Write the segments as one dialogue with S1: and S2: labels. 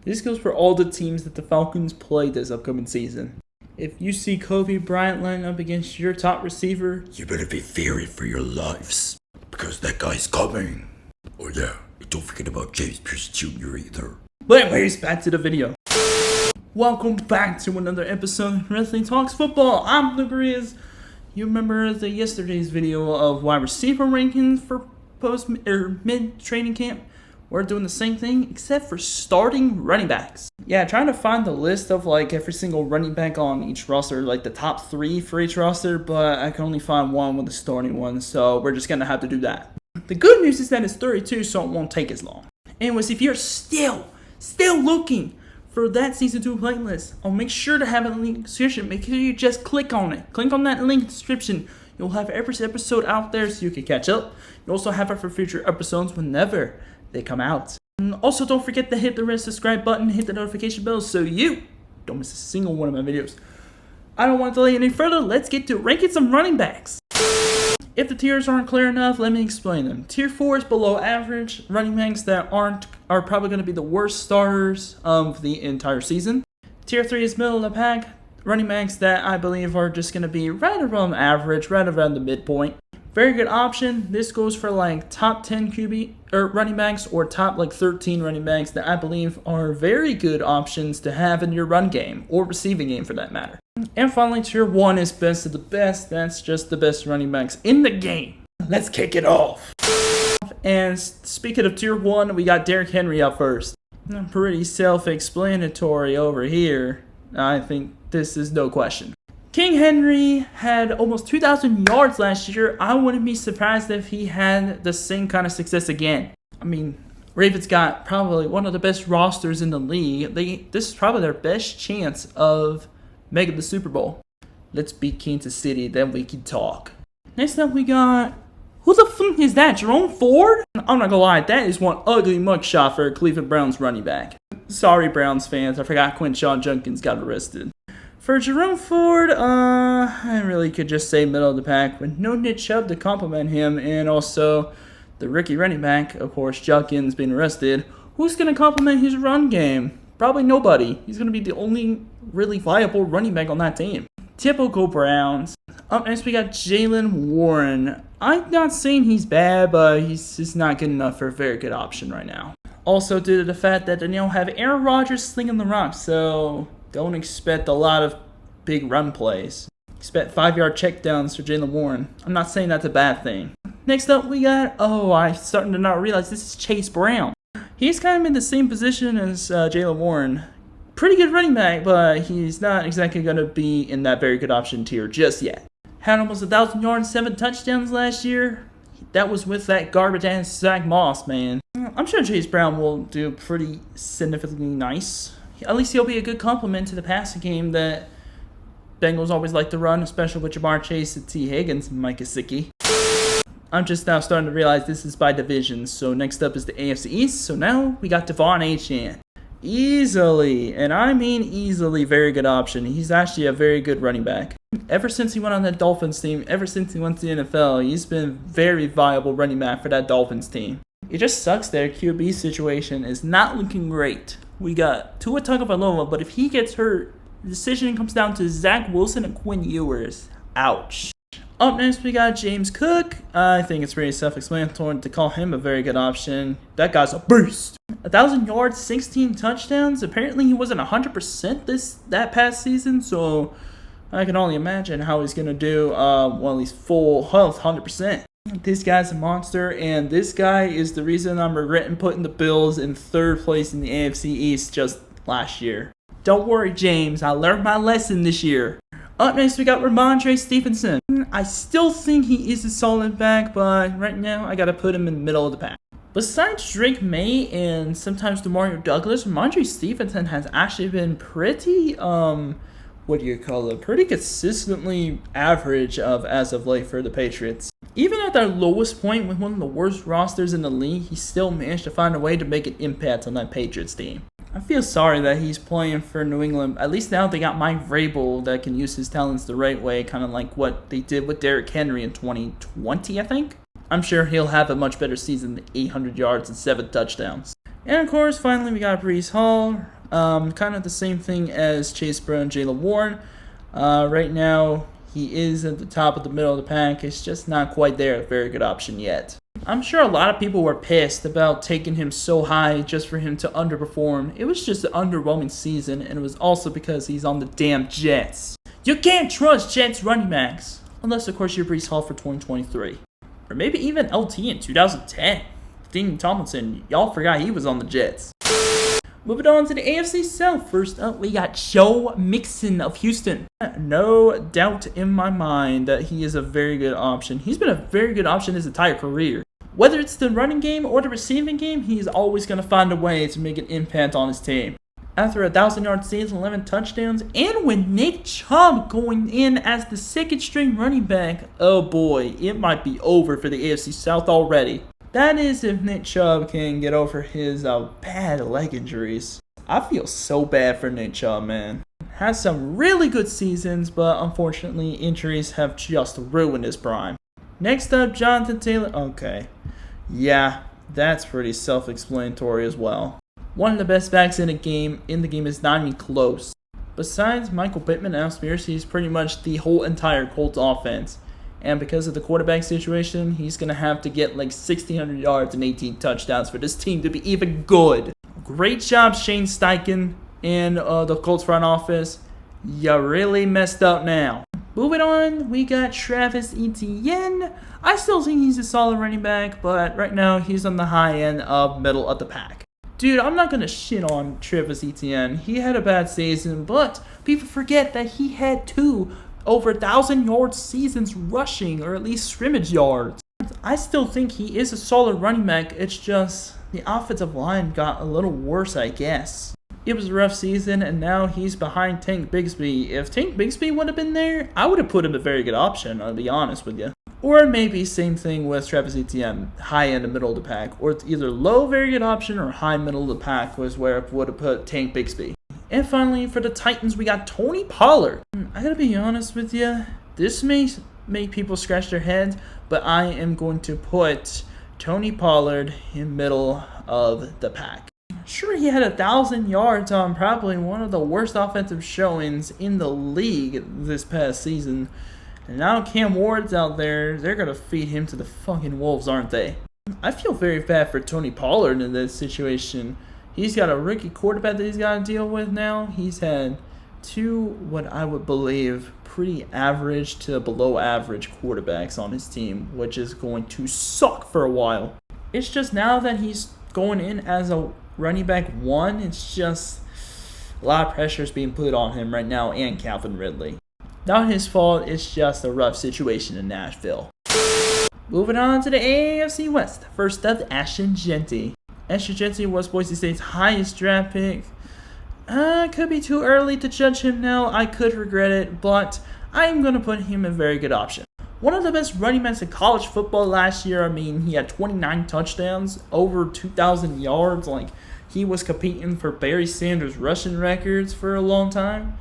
S1: This goes for all the teams that the Falcons play this upcoming season. If you see Kobe Bryant line up against your top receiver,
S2: you better be fearing for your lives, because that guy's coming. Oh yeah, and don't forget about James Pierce Jr. either.
S1: But anyways, back to the video. Welcome back to another episode of Wrestling Talks Football. I'm Luke Arias. You remember yesterday's video of wide receiver rankings for mid training camp? We're doing the same thing except for starting running backs. Yeah, trying to find the list of like every single running back on each roster, like the top 3 for each roster, but I can only find one with the starting one, so we're just gonna have to do that. The good news is that it's 32, so it won't take as long. Anyways, if you're still looking for that season 2 playlist, I'll make sure to have a link in the description. Make sure you just click on it. Click on that link in the description. You'll have every episode out there so you can catch up. You also have it for future episodes whenever they come out. And also, don't forget to hit the red subscribe button, hit the notification bell so you don't miss a single one of my videos. I don't want to delay any further. Let's get to ranking some running backs. If the tiers aren't clear enough, let me explain them. Tier 4 is below average running backs that are probably going to be the worst starters of the entire season. Tier 3 is middle of the pack running backs that I believe are just going to be right around average, right around the midpoint. Very good option. This goes for like top 10 QB or running backs or top like 13 running backs that I believe are very good options to have in your run game or receiving game for that matter. And finally, tier 1 is best of the best. That's just the best running backs in the game. Let's kick it off. And speaking of tier 1, we got Derrick Henry up first. Pretty self-explanatory over here. I think this is no question. King Henry had almost 2,000 yards last year. I wouldn't be surprised if he had the same kind of success again. I mean, Ravens got probably one of the best rosters in the league. This is probably their best chance of making the Super Bowl. Let's beat Kansas City, then we can talk. Next up we got... Who the fuck is that? Jerome Ford? I'm not gonna lie, that is one ugly mugshot for Cleveland Browns running back. Sorry, Browns fans. I forgot Quinshon Judkins got arrested. For Jerome Ford, I really could just say middle of the pack with no Nick Chubb to compliment him, and also the rookie running back, of course, Judkins being arrested. Who's going to compliment his run game? Probably nobody. He's going to be the only really viable running back on that team. Typical Browns. Up next, we got Jaylen Warren. I'm not saying he's bad, but he's just not good enough for a very good option right now. Also, due to the fact that they now have Aaron Rodgers slinging the rock, so don't expect a lot of big run plays. Expect 5-yard checkdowns for Jaylen Warren. I'm not saying that's a bad thing. Next up, we got, I'm starting to not realize this is Chase Brown. He's kind of in the same position as Jaylen Warren. Pretty good running back, but he's not exactly going to be in that very good option tier just yet. Had almost 1,000 yards, 7 touchdowns last year. That was with that garbage-ass Zach Moss, man. I'm sure Chase Brown will do pretty significantly nice. At least he'll be a good complement to the passing game that Bengals always like to run, especially with Jamar Chase and T. Higgins and Mike Gesicki. I'm just now starting to realize this is by division. So next up is the AFC East. So now we got Devon Achane. Easily, and I mean easily, very good option. He's actually a very good running back. Ever since he went on that Dolphins team, ever since he went to the NFL, he's been a very viable running back for that Dolphins team. It just sucks their QB situation is not looking great. We got Tua Tagovailoa, but if he gets hurt, the decision comes down to Zach Wilson and Quinn Ewers. Ouch. Up next, we got James Cook. I think it's pretty self-explanatory to call him a very good option. That guy's a beast. 1,000 yards, 16 touchdowns. Apparently, he wasn't 100% that past season, so I can only imagine how he's going to do while he's full health, 100%. This guy's a monster, and this guy is the reason I'm regretting putting the Bills in 3rd place in the AFC East just last year. Don't worry, James. I learned my lesson this year. Up next, we got Ramondre Stevenson. I still think he is a solid back, but right now, I got to put him in the middle of the pack. Besides Drake May and sometimes DeMario Douglas, Ramondre Stevenson has actually been pretty, pretty consistently average as of late for the Patriots. Even at their lowest point with one of the worst rosters in the league, he still managed to find a way to make an impact on that Patriots team. I feel sorry that he's playing for New England. At least now they got Mike Vrabel that can use his talents the right way, kind of like what they did with Derrick Henry in 2020, I think. I'm sure he'll have a much better season than 800 yards and 7 touchdowns. And of course, finally we got Breece Hall. Kind of the same thing as Chase Brown and Jaylen Warren. Right now, he is at the top of the middle of the pack. It's just not quite there. A very good option yet. I'm sure a lot of people were pissed about taking him so high just for him to underperform. It was just an underwhelming season, and it was also because he's on the damn Jets. You can't trust Jets running backs. Unless, of course, you're Breece Hall for 2023. Or maybe even LT in 2010. Dean Tomlinson, y'all forgot he was on the Jets. Moving on to the AFC South. First up, we got Joe Mixon of Houston. No doubt in my mind that he is a very good option. He's been a very good option his entire career. Whether it's the running game or the receiving game, he's always going to find a way to make an impact on his team. After 1,000-yard season, 11 touchdowns, and with Nick Chubb going in as the second-string running back, oh boy, it might be over for the AFC South already. That is if Nick Chubb can get over his bad leg injuries. I feel so bad for Nick Chubb, man. Has some really good seasons, but unfortunately injuries have just ruined his prime. Next up, Jonathan Taylor. Okay. Yeah, that's pretty self-explanatory as well. One of the best backs in the game is not even close. Besides Michael Pittman and Alex Pierce, he's pretty much the whole entire Colts offense. And because of the quarterback situation, he's going to have to get like 1,600 yards and 18 touchdowns for this team to be even good. Great job, Shane Steichen and the Colts front office. You really messed up now. Moving on, we got Travis Etienne. I still think he's a solid running back, but right now he's on the high end of middle of the pack. Dude, I'm not going to shit on Travis Etienne. He had a bad season, but people forget that he had two over 1,000-yard seasons rushing, or at least scrimmage yards. I still think he is a solid running back. It's just the offensive line got a little worse, I guess. It was a rough season, and now he's behind Tank Bigsby. If Tank Bigsby would have been there, I would have put him a very good option, I'll be honest with you. Or maybe same thing with Travis Etienne, high end and middle of the pack. Or either low, very good option, or high middle of the pack was where I would have put Tank Bigsby. And finally, for the Titans, we got Tony Pollard. I gotta be honest with you, this may make people scratch their heads, but I am going to put Tony Pollard in middle of the pack. Sure, he had 1,000 yards on probably one of the worst offensive showings in the league this past season. And now Cam Ward's out there, they're gonna feed him to the fucking wolves, aren't they? I feel very bad for Tony Pollard in this situation. He's got a rookie quarterback that he's got to deal with now. He's had two, what I would believe, pretty average to below average quarterbacks on his team, which is going to suck for a while. It's just now that he's going in as a running back one, it's just a lot of pressure is being put on him right now and Calvin Ridley. Not his fault, it's just a rough situation in Nashville. Moving on to the AFC West. First up, Ashton Jeanty. Ashton Jeanty was Boise State's highest draft pick. Could be too early to judge him now. I could regret it, but I'm going to put him a very good option. One of the best running backs in college football last year. I mean, he had 29 touchdowns, over 2,000 yards. Like, he was competing for Barry Sanders' rushing records for a long time.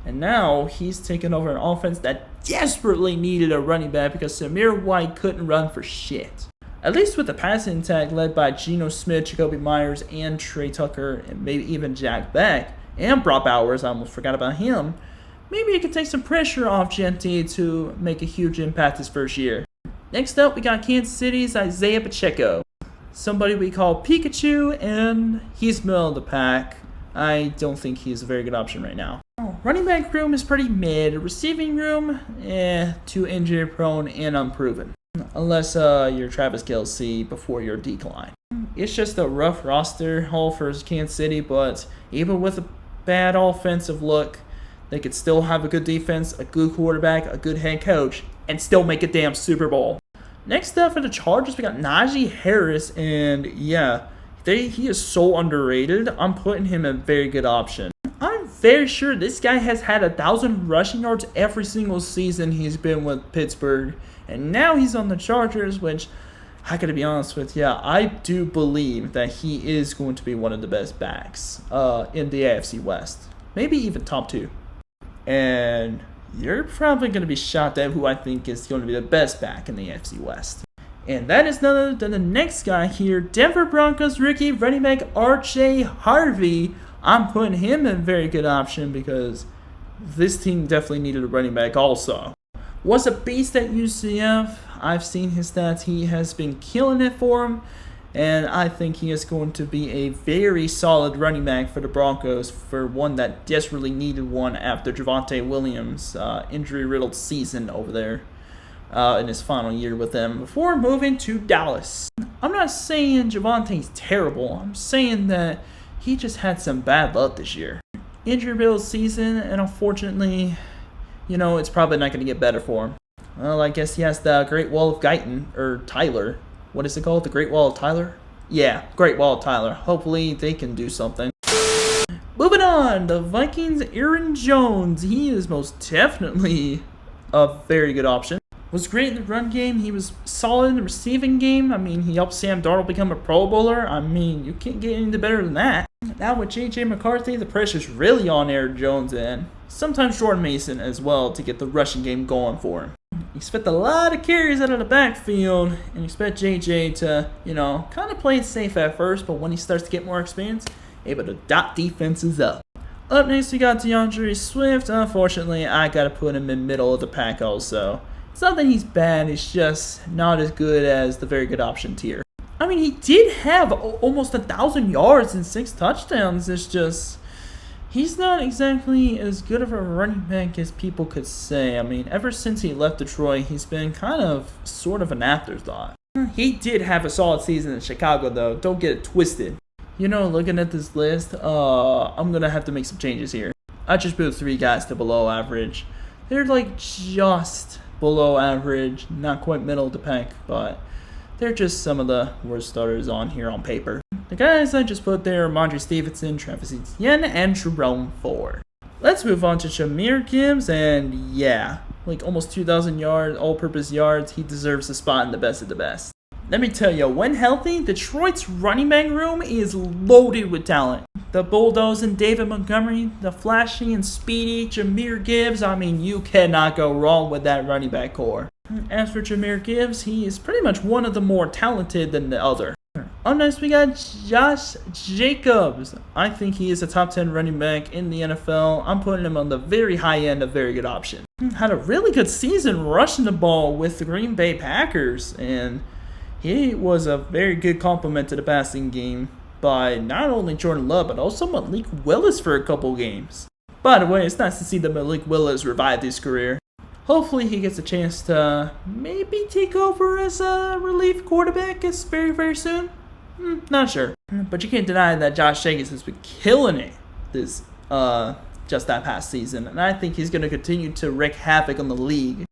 S1: And now he's taken over an offense that desperately needed a running back because Samir White couldn't run for shit. At least with the passing attack led by Geno Smith, Jacoby Myers, and Trey Tucker, and maybe even Jack Beck, and Brock Bowers, I almost forgot about him, maybe it could take some pressure off Jeanty to make a huge impact his first year. Next up, we got Kansas City's Isaiah Pacheco. Somebody we call Pikachu, and he's middle of the pack. I don't think he's a very good option right now. Running back room is pretty mid. Receiving room, too injury prone and unproven. Unless you're Travis Kelce before your decline. It's just a rough roster haul for Kansas City, but even with a bad offensive look, they could still have a good defense, a good quarterback, a good head coach, and still make a damn Super Bowl. Next up for the Chargers, we got Najee Harris, and yeah, he is so underrated. I'm putting him a very good option. I'm very sure this guy has had 1,000 rushing yards every single season he's been with Pittsburgh. And now he's on the Chargers, which, I gotta be honest with you, I do believe that he is going to be one of the best backs in the AFC West. Maybe even top two. And you're probably going to be shocked at who I think is going to be the best back in the AFC West. And that is none other than the next guy here, Denver Broncos rookie running back R.J. Harvey. I'm putting him in a very good option because this team definitely needed a running back also. Was a beast at UCF. I've seen his stats. He has been killing it for him. And I think he is going to be a very solid running back for the Broncos, for one that desperately needed one after Javonte Williams' injury-riddled season over there in his final year with them before moving to Dallas. I'm not saying Javonte's terrible. I'm saying that he just had some bad luck this year. Injury-riddled season, and unfortunately, it's probably not going to get better for him. Well, I guess he has the Great Wall of Guyton, or Tyler. What is it called? The Great Wall of Tyler? Yeah, Great Wall of Tyler. Hopefully they can do something. Moving on, the Vikings, Aaron Jones. He is most definitely a very good option. Was great in the run game. He was solid in the receiving game. I mean, he helped Sam Darnold become a Pro Bowler. I mean, you can't get any better than that. Now with J.J. McCarthy, the pressure's really on Aaron Jones and sometimes Jordan Mason as well to get the rushing game going for him. Expect a lot of carries out of the backfield and expect JJ to, kind of play it safe at first, but when he starts to get more experience, able to dot defenses up. Up next, we got DeAndre Swift. Unfortunately, I got to put him in middle of the pack also. It's not that he's bad, it's just not as good as the very good option tier. I mean, he did have almost 1,000 yards and 6 touchdowns. It's just, he's not exactly as good of a running back as people could say. I mean, ever since he left Detroit, he's been kind of sort of an afterthought. He did have a solid season in Chicago, though. Don't get it twisted. Looking at this list, I'm going to have to make some changes here. I just put 3 guys to below average. They're like just below average, not quite middle of the pack, but they're just some of the worst starters on here on paper. The guys I just put there are Mondre Stevenson, Travis Etienne, and Jerome Ford. Let's move on to Jahmyr Gibbs, and yeah, like almost 2,000 yards, all-purpose yards. He deserves a spot in the best of the best. Let me tell you, when healthy, Detroit's running back room is loaded with talent. The bulldozing David Montgomery, the flashy and speedy Jahmyr Gibbs. I mean, you cannot go wrong with that running back core. As for Jahmyr Gibbs, he is pretty much one of the more talented than the other. Up next, we got Josh Jacobs. I think he is a top 10 running back in the NFL. I'm putting him on the very high end, a very good option. Had a really good season rushing the ball with the Green Bay Packers, and he was a very good complement to the passing game by not only Jordan Love, but also Malik Willis for a couple games. By the way, it's nice to see that Malik Willis revived his career. Hopefully he gets a chance to maybe take over as a relief quarterback very, very soon. Not sure. But you can't deny that Josh Jacobs has been killing it this just that past season. And I think he's going to continue to wreak havoc on the league.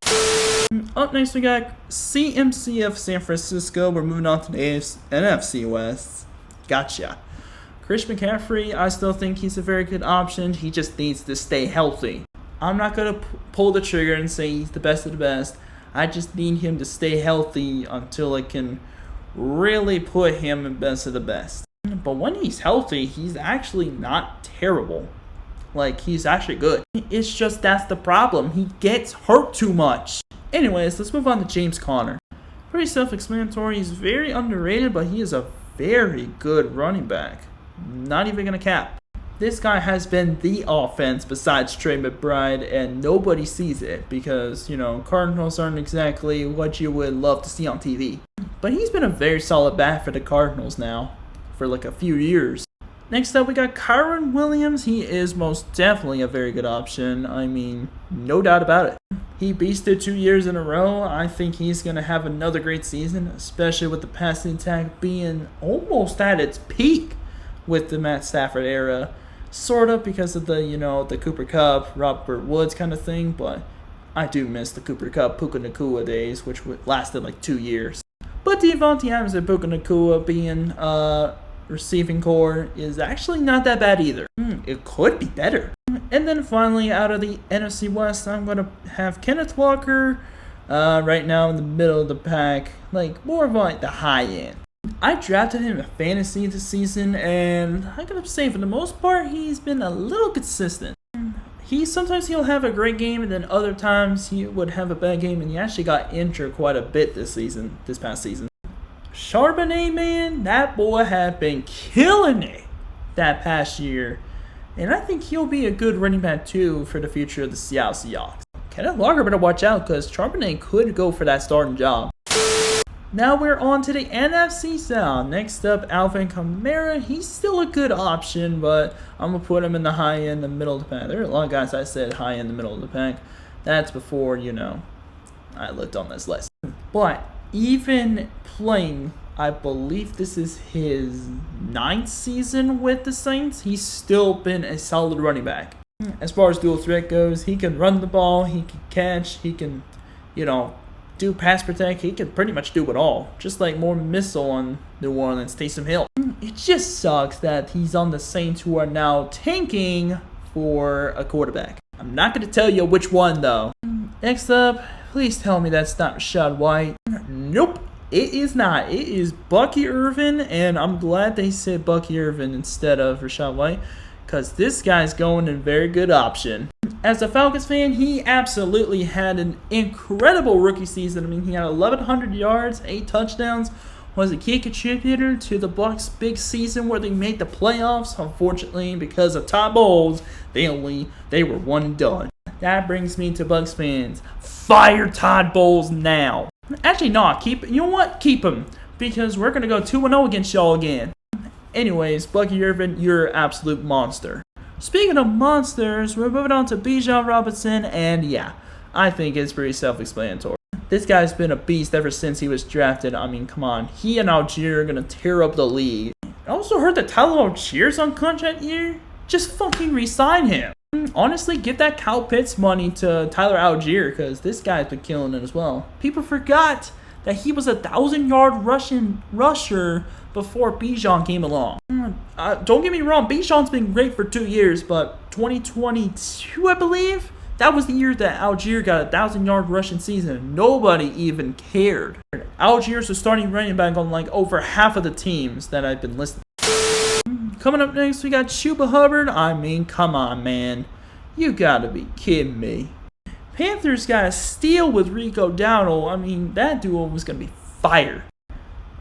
S1: Up next, we got CMCF San Francisco. We're moving on to the NFC West. Gotcha. Christian McCaffrey, I still think he's a very good option. He just needs to stay healthy. I'm not going to pull the trigger and say he's the best of the best. I just need him to stay healthy until I can really put him in best of the best. But when he's healthy, he's actually not terrible. Like, he's actually good. It's just that's the problem. He gets hurt too much. Anyways, let's move on to James Conner. Pretty self-explanatory. He's very underrated, but he is a very good running back. Not even going to cap. This guy has been the offense besides Trey McBride, and nobody sees it because, Cardinals aren't exactly what you would love to see on TV. But he's been a very solid back for the Cardinals now for like a few years. Next up, we got Kyron Williams. He is most definitely a very good option. I mean, no doubt about it. He beasted 2 years in a row. I think he's going to have another great season, especially with the passing attack being almost at its peak with the Matt Stafford era. Sort of because of the Cooper Kupp, Robert Woods kind of thing, but I do miss the Cooper Kupp, Puka Nacua days, which lasted like 2 years. But Devontae Adams and Puka Nacua being receiving core is actually not that bad either. It could be better. And then finally, out of the NFC West, I'm going to have Kenneth Walker right now in the middle of the pack, like more of like the high end. I drafted him in fantasy this season, and I gotta say, for the most part, he's been a little consistent. Sometimes he'll have a great game, and then other times he would have a bad game, and he actually got injured quite a bit this past season. Charbonnet, man, that boy had been killing it that past year. And I think he'll be a good running back, too, for the future of the Seattle Seahawks. Kenneth Walker better watch out, because Charbonnet could go for that starting job. Now we're on to the NFC South. Next up, Alvin Kamara. He's still a good option, but I'm going to put him in the high end, the middle of the pack. There are a lot of guys I said high end, the middle of the pack. That's before, I looked on this list. But even playing, I believe this is his 9th season with the Saints, he's still been a solid running back. As far as dual threat goes, he can run the ball, he can catch, he can, do pass protect. He can pretty much do it all. Just like more missile on New Orleans, Taysom Hill. It just sucks that he's on the Saints, who are now tanking for a quarterback. I'm not going to tell you which one, though. Next up, please tell me that's not Rashad White. Nope, it is not. It is Bucky Irvin, and I'm glad they said Bucky Irvin instead of Rashad White, because this guy's going in a very good option. As a Falcons fan, he absolutely had an incredible rookie season. I mean, he had 1,100 yards, 8 touchdowns, was a key contributor to the Bucs' big season where they made the playoffs. Unfortunately, because of Todd Bowles, they were one and done. That brings me to Bucs fans. Fire Todd Bowles now. Actually, no, keep him, because we're going to go 2-0 against y'all again. Anyways, Bucky Irvin, you're an absolute monster. Speaking of monsters, we're moving on to Bijan Robinson, and yeah, I think it's pretty self-explanatory. This guy's been a beast ever since he was drafted. I mean, come on. He and Algier are going to tear up the league. I also heard that Tyler Algier's on contract year. Just fucking re-sign him. Honestly, give that Kyle Pitts money to Tyler Algier, because this guy's been killing it as well. People forgot that he was a 1,000-yard rusher before Bijan came along. Don't get me wrong, Bijan's been great for 2 years, but 2022, I believe, that was the year that Algier got a 1,000-yard rushing season. Nobody even cared. Algier's the starting running back on like over half of the teams that I've been listing. Coming up next, we got Chuba Hubbard. I mean, come on, man. You gotta be kidding me. Panthers got a steal with Rico Dowdle. I mean, that duo was going to be fire.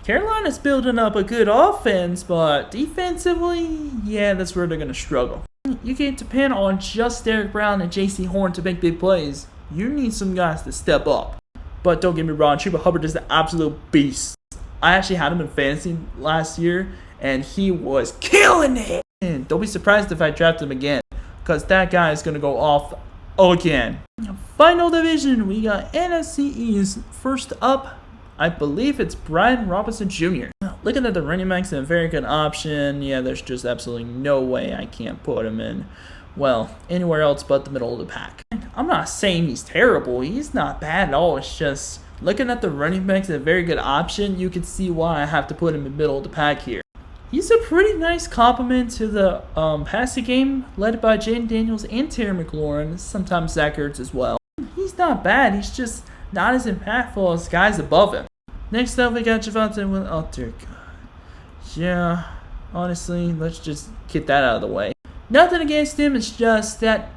S1: Carolina's building up a good offense, but defensively, yeah, that's where they're going to struggle. You can't depend on just Derek Brown and J.C. Horn to make big plays. You need some guys to step up. But don't get me wrong, Chuba Hubbard is an absolute beast. I actually had him in fantasy last year, and he was killing it. And don't be surprised if I draft him again, because that guy is going to go off again. Final division, we got NFC East. First up, I believe it's Brian Robinson Jr. Looking at the running backs, a very good option. Yeah, there's just absolutely no way I can't put him in, well, anywhere else but the middle of the pack. I'm not saying he's terrible. He's not bad at all. It's just looking at the running backs, a very good option. You can see why I have to put him in the middle of the pack here. He's a pretty nice complement to the passing game, led by Jaden Daniels and Terry McLaurin, sometimes Zach Ertz as well. He's not bad. He's just not as impactful as guys above him. Next up, we got Javonte Williams. Oh, dear God. Yeah, honestly, let's just get that out of the way. Nothing against him. It's just that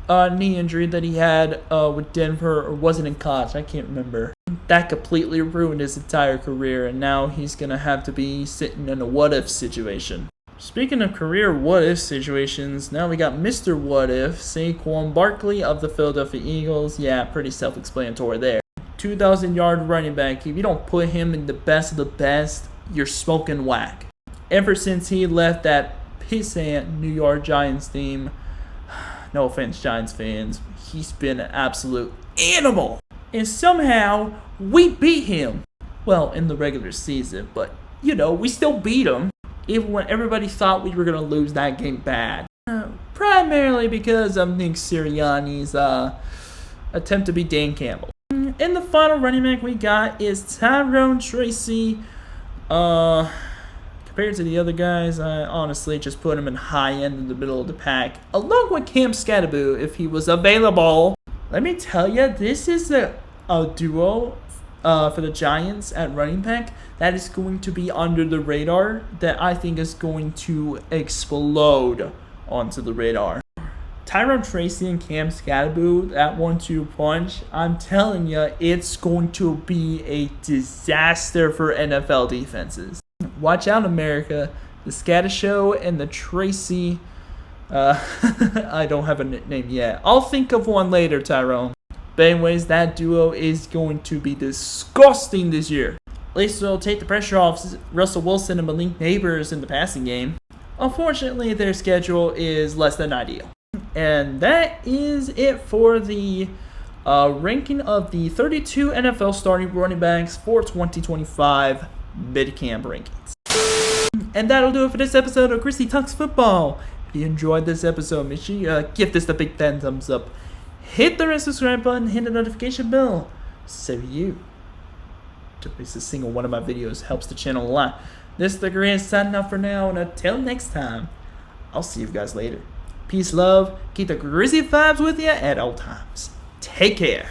S1: knee injury that he had with Denver, or was it in college? I can't remember. That completely ruined his entire career, and now he's going to have to be sitting in a what-if situation. Speaking of career what-if situations, now we got Mr. What-If, Saquon Barkley of the Philadelphia Eagles. Yeah, pretty self-explanatory there. 2,000-yard running back. If you don't put him in the best of the best, you're smoking whack. Ever since he left that pissant New York Giants team, no offense, Giants fans, he's been an absolute animal. And somehow, we beat him. Well, in the regular season, but, we still beat him. Even when everybody thought we were going to lose that game bad. Primarily because of Nick Sirianni's attempt to beat Dan Campbell. And the final running back we got is Tyrone Tracy. Compared to the other guys, I honestly just put him in high end in the middle of the pack. Along with Cam Scatterboo, if he was available. Let me tell you, this is a duo for the Giants at running back that is going to be under the radar, that I think is going to explode onto the radar. Tyrone Tracy and Cam Scadaboo, that 1-2 punch, I'm telling you, it's going to be a disaster for NFL defenses. Watch out, America. The Scada Show and the Tracy, I don't have a nickname yet. I'll think of one later, Tyrone. But anyways, that duo is going to be disgusting this year. At least it'll take the pressure off Russell Wilson and Malik Neighbors in the passing game. Unfortunately, their schedule is less than ideal. And that is it for the ranking of the 32 NFL starting running backs for 2025 mid-camp rankings. And that'll do it for this episode of Chrissy Talks Football. If you enjoyed this episode, make sure you give this a big 10 thumbs up. Hit the red subscribe button, hit the notification bell, so you don't miss a single one of my videos. Helps the channel a lot. This is the Grizz signing off for now, and until next time, I'll see you guys later. Peace, love, keep the Grizzy vibes with you at all times. Take care.